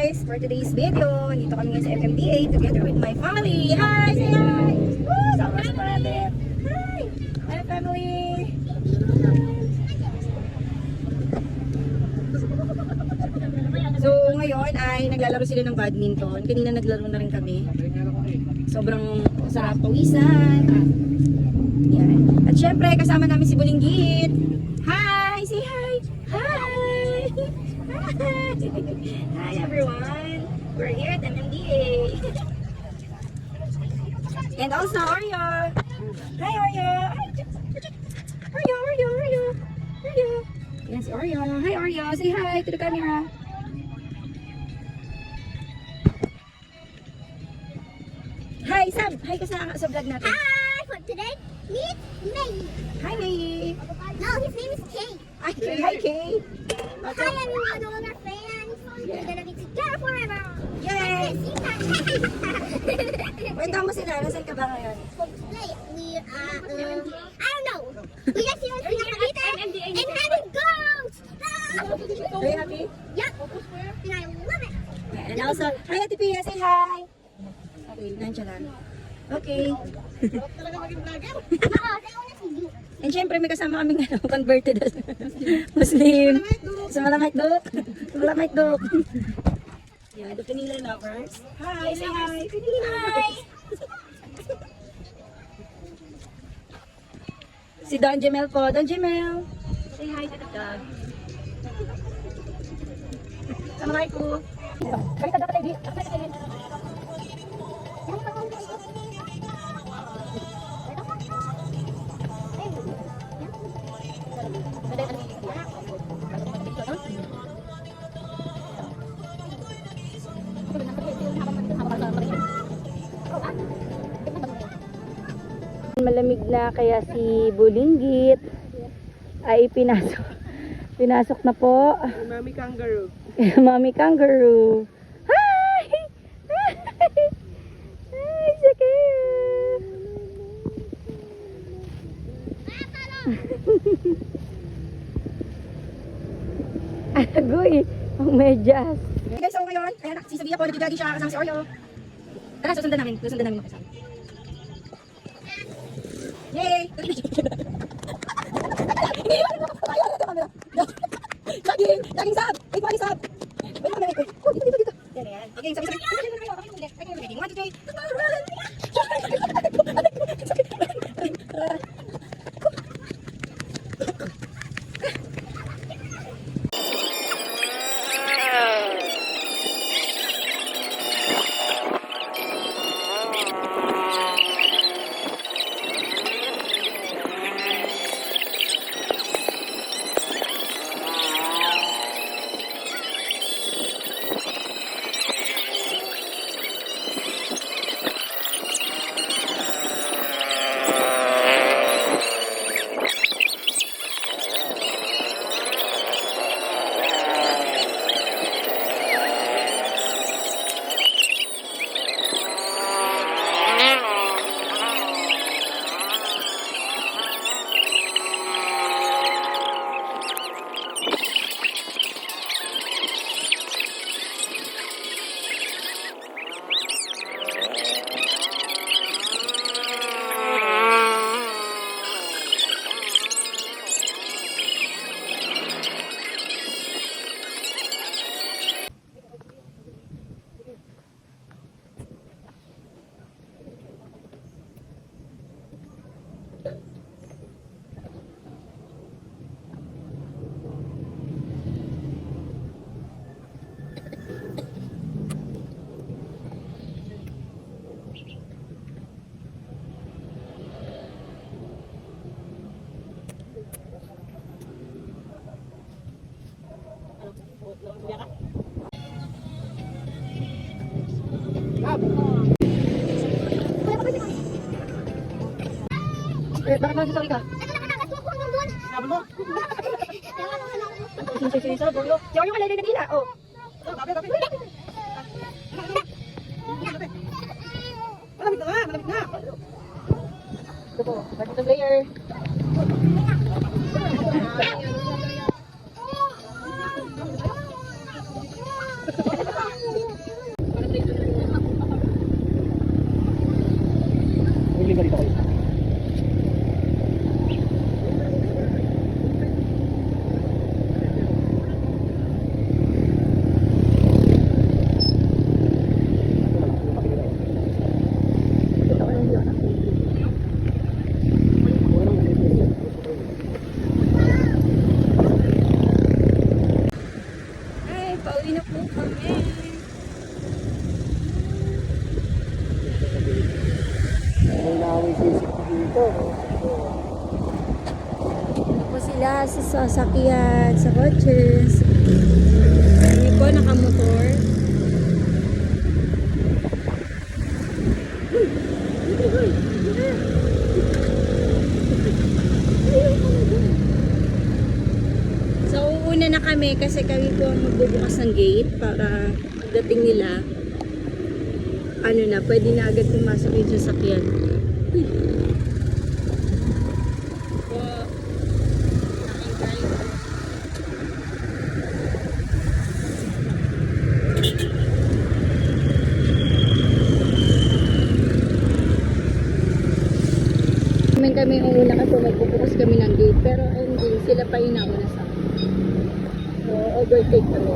guys! For today's video, nandito kami ngayon sa FMDA together with my family. Hi! Say hi! Woo! Sama sa natin! Hi! Hi family! So ngayon ay naglalaro sila ng badminton. Kanina naglaro na rin kami. Sobrang sarap pawisan. Yan. At syempre kasama namin si Bulinggit. Hi! Say hi! Hi! Hi everyone! We're here at MMDA. And also Oreo! Hi Oreo! Oreo! Yes, Oreo! Hi Oreo! Say hi to the camera! Hi Sam! Hi ka sa vlog natin! Hi! For today, meet May. Hi May! No, his name is Kay. Hi Kay! Hi Kay! Hi everyone, all our fans. We're gonna be together forever. Yay! See that? Kwento mo sila, nasan ka ba ngayon? Today, I don't know. We just here in Peter and having goats. Are you happy? Yep. And I love it. And also, hi Ate Pia, say hi! Okay, nandiyan lang. Okay. And syempre may kasama kaming converted Muslim. Sa Malamait Duk. Malamait Duk. Yeah, the Pinila lovers. Hi, say hi. Pinila lovers. Si Don Jemel po. Don Jemel. Say hi to the dog. Assalamualaikum. Balik ka dapat lagi. Malamig na kaya si Bulinggit ay pinasok na po. Mami kangaroo. Mami kangaroo. Hi! Hi, so cute. Agoy, ang medyas. Okay guys, so ngayon, ayan na, si Sabia po, nag-jogging siya kasama si Oreo. Tara, susundan namin yung kasama. Yay! Jogging sab! Wait, wait, sab! Wait, dito. Yan. Okay, sabi. 1, 2, 3. Bakit mo sasabi ka? Nabol mo? Sisa, bulo. Siya yung kalagay na dila. Oh. Malamig na. Ito po, badminton player. kami. May naaway sisip dito. Po sila sa sasakyan, sa coaches. Kami po nakamotor. So, uuna na kami kasi kami po ang magbubukas ng gate para pagdating nila, ano na, pwede na agad pumasok yung sasakyan. Kami ang una kasi magpupukas kami ng gate pero hindi, sila pa yung nauna sa akin. So, overtake kami.